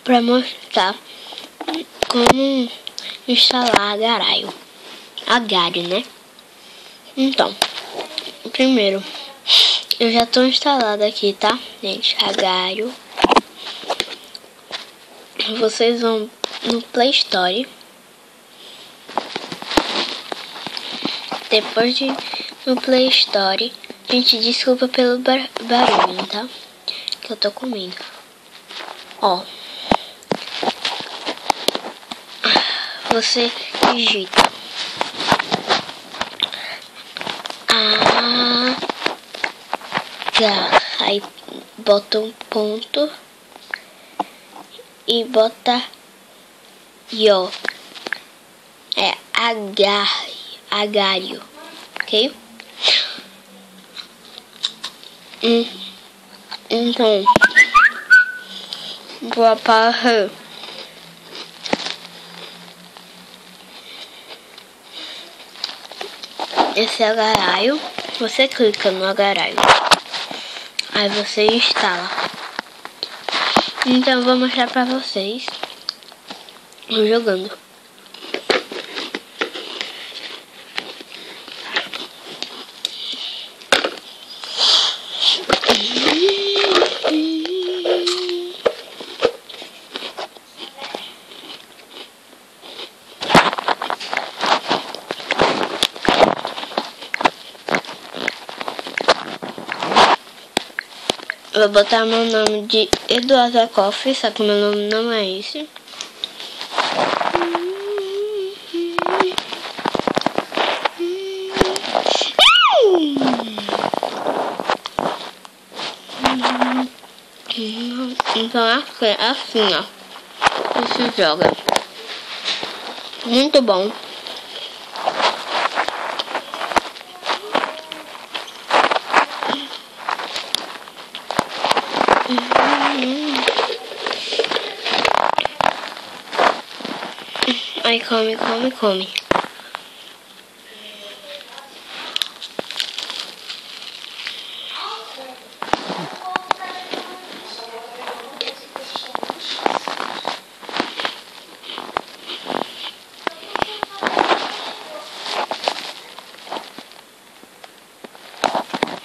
para mostrar como instalar Agário, né? Então, primeiro, eu já tô instalado aqui, tá, gente? Agário. Vocês vão no Play Store. Depois de no Play Store, gente, desculpa pelo barulho, tá? Que eu tô comendo. Ó, você digita aí bota um ponto e bota Ió. É Agário, ok? Então, vou aparecer esse agário. Você clica no agário, aí você instala. Então eu vou mostrar pra vocês jogando. Vou botar meu nome de Eduardo Akoff, só que meu nome não é esse. Então assim, ó, que se joga. Muito bom. Aí come.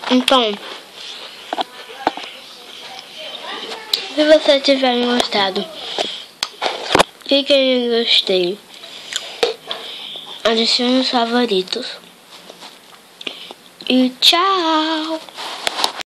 Então, se você tiver gostado, clique em gostei, adicione os favoritos e tchau!